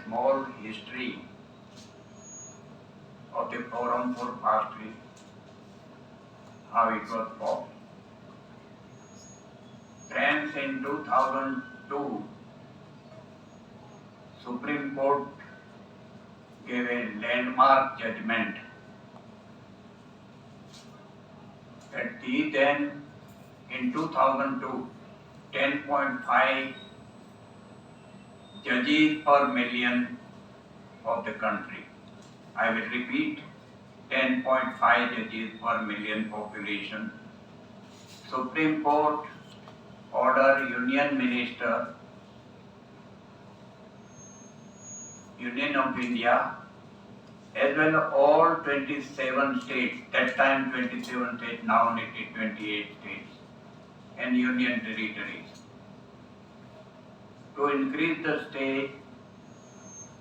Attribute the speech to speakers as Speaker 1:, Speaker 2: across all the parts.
Speaker 1: small history of the Forum for Pastry, how it was formed. Friends, in 2002, Supreme Court gave a landmark judgment that the then, in 2002, 10.5 judges per million of the country. I will repeat, 10.5 judges per million population. Supreme Court order Union Minister, Union of India, as well as all 27 states, that time 27 states, now it is 28 states, and Union territories, to increase the state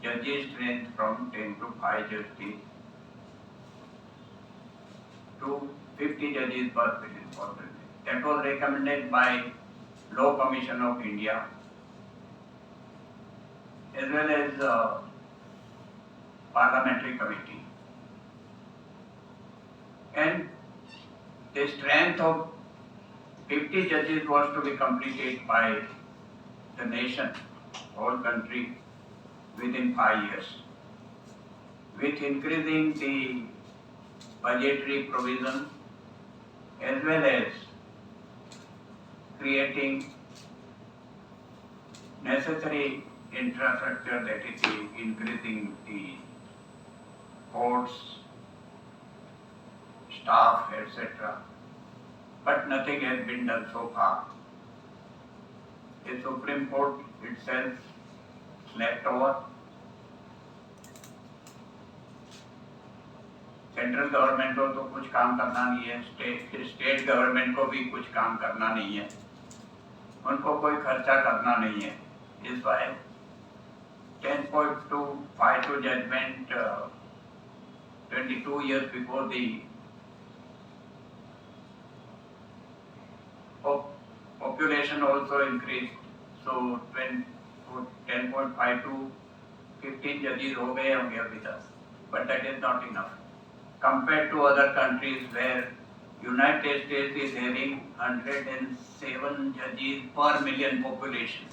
Speaker 1: judges' strength from 10 to 5 judges to 50 judges per million population. That was recommended by Law Commission of India, as well as Parliamentary Committee. And the strength of 50 judges was to be completed by the nation, whole country, within 5 years. With increasing the budgetary provision as well as creating necessary infrastructure, that is increasing the courts, staff, etc. But nothing has been done so far. The Supreme Court itself slept over. Central government को तो कुछ काम करना नहीं है, state government को भी कुछ काम करना नहीं है, उनको कोई खर्चा करना नहीं है. इस Y 10.252 judgment 22 years before the population also increased. So 10.52, 15 judges हो गए होंगे अभी तक, but that is not enough compared to other countries where United States is having 107 judges per million population.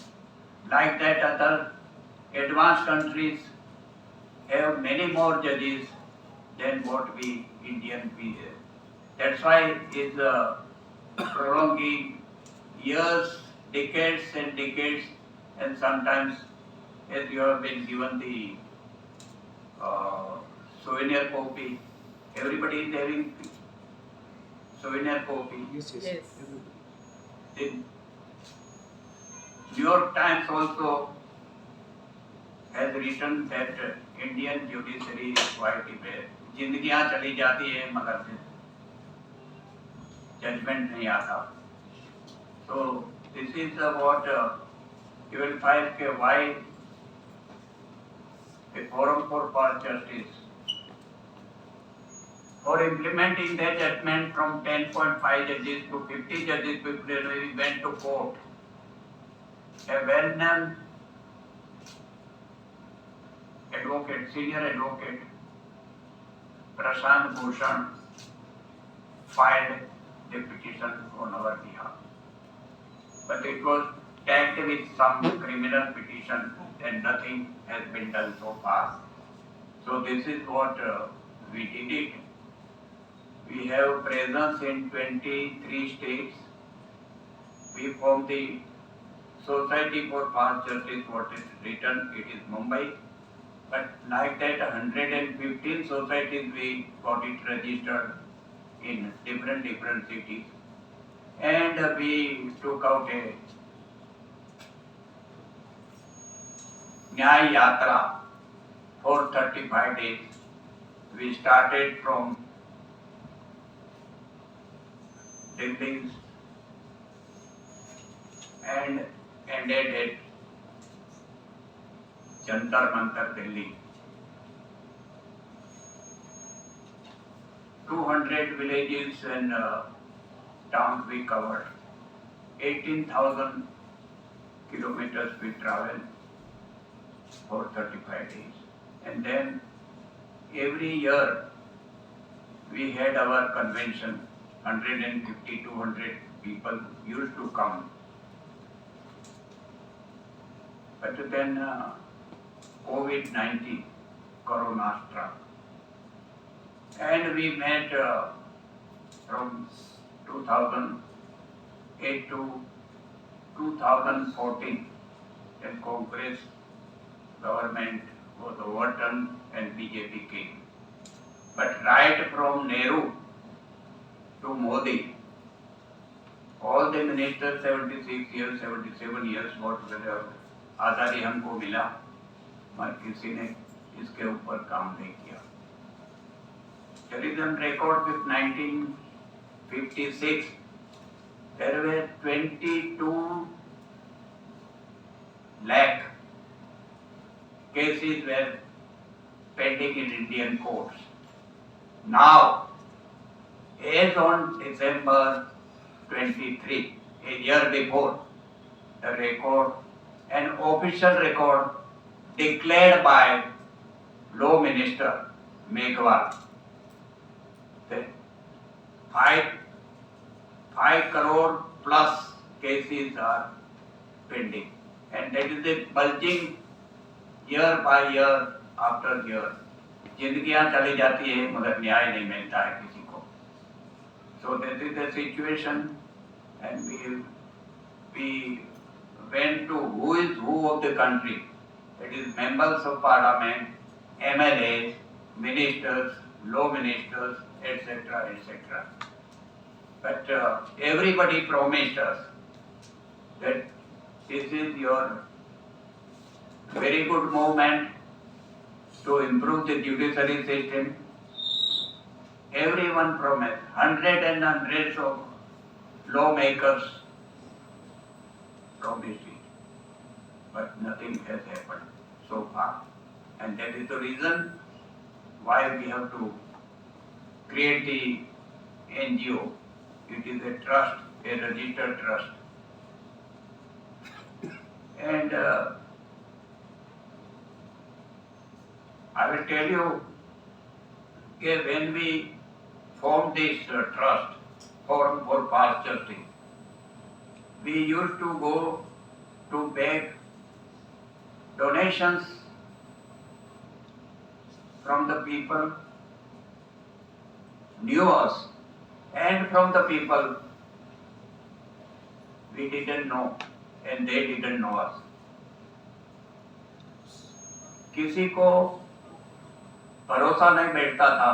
Speaker 1: Like that, other advanced countries have many more judges than what we Indian have. That's why is prolonging years, decades and decades, and sometimes, as you have been given the souvenir copy, everybody is having souvenir copy.
Speaker 2: Yes.
Speaker 1: The New York Times also has written that Indian judiciary is quite bad. जिंदगियां चली जाती है मगर judgement नहीं आता. So this is what you will find why the Forum for Past Justice, for implementing that judgment from 10.5 judges to 50 judges, we went to court. A well-known advocate, senior advocate, Prashant Bhushan, filed the petition on our behalf. But it was tagged with some criminal petition and nothing has been done so far. So this is what we did it. We have presence in 23 states. We formed the Society for Past Justice, what is written, it is Mumbai. But like that, 115 societies we got it registered in different cities. And we took out a Nyay Yatra for 35 days. We started from Delhi and ended at Jantar Mantar, Delhi. 200 villages and towns we covered. 18,000 kilometers we traveled. for 35 days. And then every year we had our convention, 150, 200 people used to come. But then COVID-19, Corona struck. And we met from 2008 to 2014 in Congress, government was overturned and BJP came. But right from Nehru to Modi, all the ministers 76 years, 77 years, whatever आज़ादी हमको मिला, मगर किसी ने इसके ऊपर काम नहीं किया. There is a record with 1956. There were 22 lakh cases were pending in Indian courts. Now, as on December 23, a year before, the record, an official record declared by Law Minister Meghwal, that 5 crore plus cases are pending, and that is a bulging year by year after year. जिंदगियां चली जाती है मगर न्याय नहीं मिलता है किसी को. So that is the situation, and we went to who is who of the country. That is members of parliament, MLAs, ministers, law ministers, etc., etc. But everybody promised us that this is your very good movement to improve the judiciary system. Everyone promised, hundreds and hundreds of lawmakers promised it, but nothing has happened so far. And that is the reason why we have to create the NGO. It is a trust, a registered trust. And I will tell you, when we formed this trust, Forum for Past Justice, we used to go to beg donations from the people knew us and from the people we didn't know and they didn't know us. किसी को भरोसा नहीं बैठता था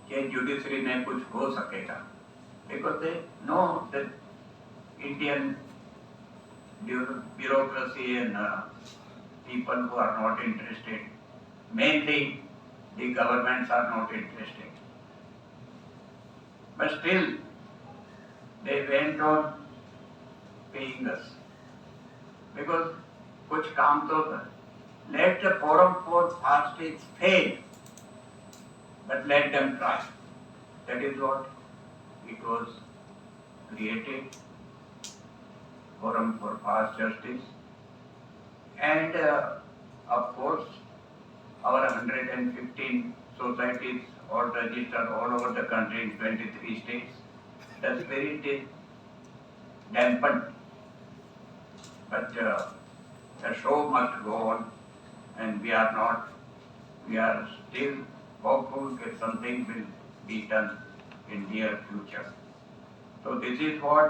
Speaker 1: कि judiciary में कुछ हो सकेगा, because they know that Indian bureaucracy and people who are not interested, mainly the governments are not interested. But still, they went on paying us. Because कुछ काम तो let the Forum for Justice fail, but let them try. That is what it was created, Forum for Past Justice. And of course, our 115 societies all registered all over the country in 23 states. The spirit is dampened, but the show must go on, and we are still hopeful that something will be done in near future. So this is what